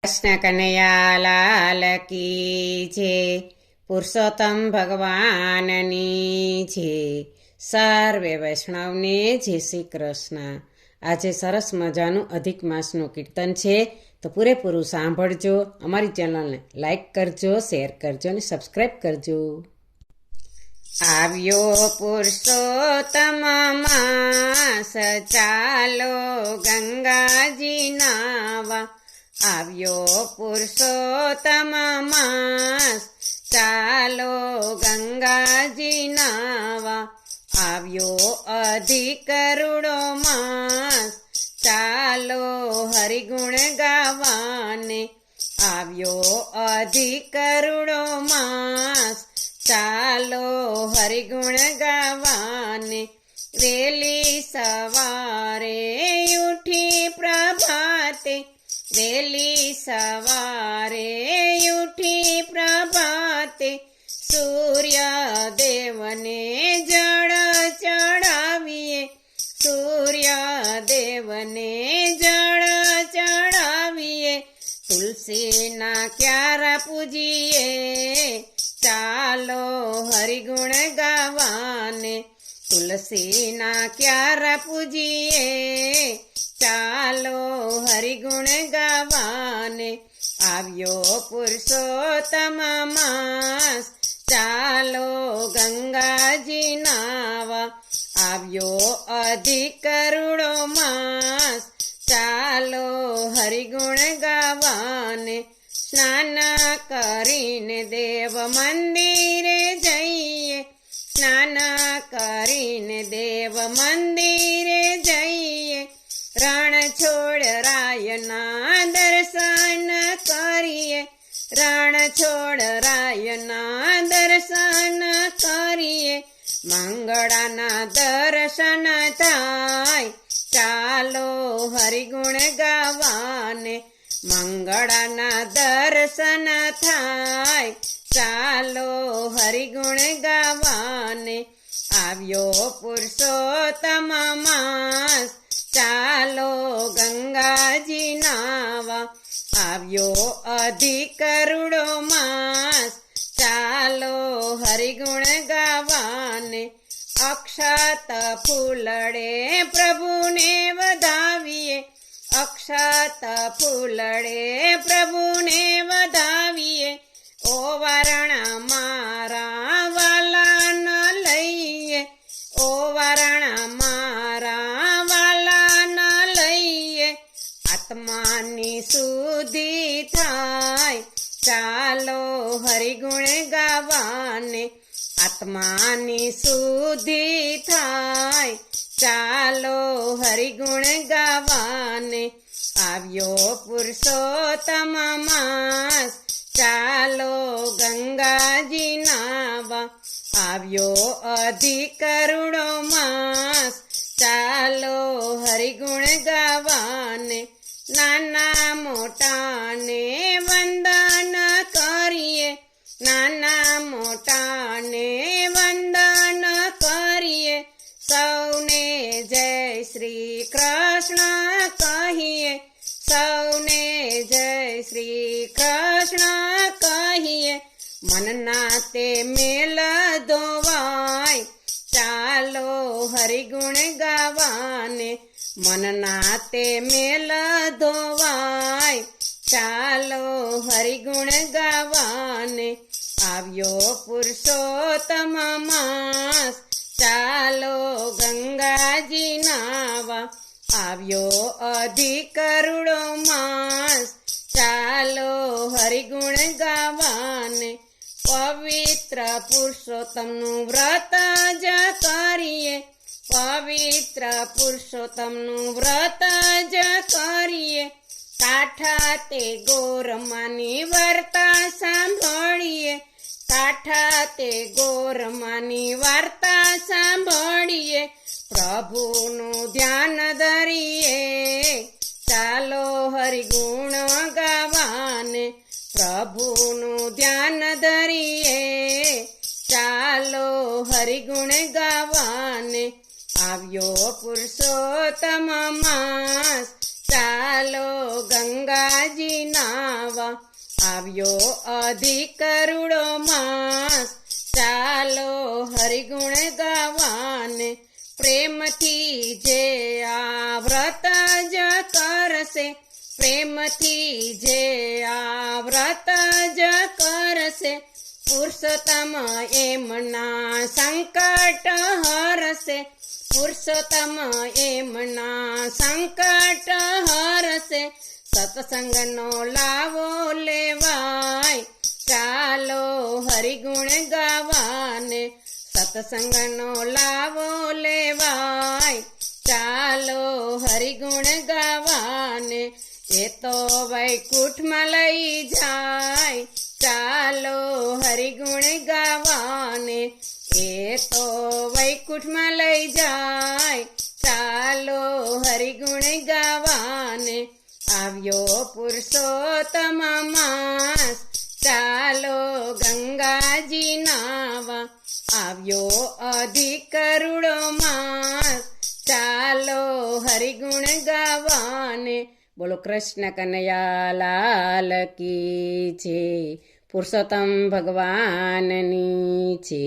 કૃષ્ણ કનૈયા લાલ કી છે, પુરુષોત્તમ ભગવાનની છે, સર્વે વૈષ્ણવને જય શ્રી કૃષ્ણ। આજે સરસ મજાનું અધિક માસનું કીર્તન છે, તો પૂરેપૂરું સાંભળજો। અમારી ચેનલને લાઈક કરજો, શેર કરજો અને સબસ્ક્રાઈબ કરજો। આવ્યો પુરુષોત્તમ માસ, ચાલો ગંગાજી નાવા। આવ્યો પુરુષોત્તમ માસ, ચાલો ગંગાજી નાવા। આવ્યો અધિકરુડો માસ, ચાલો હરિગુણ ગાવાને। આવ્યો અધિકરુડો માસ, ચાલો હરિગુણ ગાવાને। વેલી સવારે ઉઠી પ્રભાતે, વેલી સવારે ઉઠી પ્રભાતે, સૂર્યદેવને જળ ચડાવીએ। સૂર્યદેવને જળ ચડાવીએ, તુલસીના ક્યારા પૂજીએ। ચાલો હરિગુણ ગાવાને, તુલસીના ક્યારા પૂજીએ। ચાલો હરિગુણ ગાવાને। આવ્યો પુરુષોત્તમ માસ, ચાલો ગંગાજી નાવા। આવ્યો અધિકરુડો માસ, ચાલો હરિગુણ ગાવાને। સ્નાન કરીને દેવ મંદિરે જઈએ, સ્નાન કરીને દેવ મંદિરે જઈએ। રણછોડરાયના દર્શન કરીએ, રણછોડરાયના દર્શન કરીએ। મંગળાના દર્શન થાય, ચાલો હરિગુણ ગાવાને। મંગળાના દર્શન થાય, ચાલો હરિગુણ ગાવાને। આવ્યો પુરુષોત્તમ માસ, ચાલો ગંગાજી નાવા। આવ્યો અધિકરુડો માસ, ચાલો હરિગુણ ગાવાને। અક્ષત ફૂલડે પ્રભુને વધાવીએ, અક્ષત ફૂલડે પ્રભુને વધાવીએ। ઓવારણા મારા વાલા ન લઈએ, ઓવારણા મારા વાલા ન લઈએ। આત્માની શુદ્ધિ થાય, ચાલો હરિગુણ ગાવાને। આત્માની શુદ્ધિ થાય, ચાલો હરિગુણ ગાવાને। આવ્યો પુરુષોત્તમ માસ, ચાલો ગંગાજી નાવા। આવ્યો અધિકરુડો માસ, ચાલો હરિગુણ ગાવાને। નાના મોટાને વંદન કરીએ, નાના મોટાને વંદન કરીએ। સૌને જય શ્રી કૃષ્ણ કહીએ, સૌને જય શ્રી કૃષ્ણ કહીએ। મનના તે મેલ ધોવાય, ચાલો હરિગુણ ગાવાને। મનના તે મેલ ધોવાય, ચાલો હરિગુણ ગાવાને। આવ્યો પુરુષોત્તમ માસ, ચાલો ગંગાજી નાવા। આવ્યો અધિકરુડો માસ, ચાલો હરિગુણ ગાવાને। પવિત્ર પુરુષોત્તમનું વ્રત જ કરીએ, પવિત્ર પુરુષોત્તમનું વ્રત જ કરીએ। કાઠા તે ગોરમાની વાર્તા સાંભળીએ, કાઠા તે ગોરમાની વાર્તા સાંભળીએ। પ્રભુનું ધ્યાન ધરીએ, ચાલો હરિગુણ ગાવાને। પ્રભુનું ધ્યાન ધરીએ, ચાલો હરિગુણ ગાવાને। આવ્યો પુરુષોત્તમ માસ, ચાલો ગંગાજી ના નાવા આવ્યો અધિક રૂડો માસ ચાલો હરિગુણ ગાવાને પ્રેમથી જે આ વ્રત જ કરશે પ્રેમથી જે આ વ્રત જ કરશે પુરુષોત્તમ એમના સંકટ હરશે પુરુષોત્તમ એમના સંકટ હરશે સત્સંગનો લાવો લેવાય ચાલો હરિગુણ ગાવાને સત્સંગનો લાવો લેવાય ચાલો હરિગુણ ગાવાને એ તો વૈકુંઠમાં લઈ જાય ચાલો હરિગુણ ગાવાને એ તો વૈકુંઠમાં લઈ જાય ચાલો હરિગુણ ગાવાને આવ્યો પુરુષોત્તમ માસ ચાલો ગંગાજી નાવા આવ્યો અધિક રૂડો માસ ચાલો હરિગુણ ગાવાને બોલો કૃષ્ણ કનૈયા લાલ કી છે પુરુષોત્તમ ભગવાનની છે।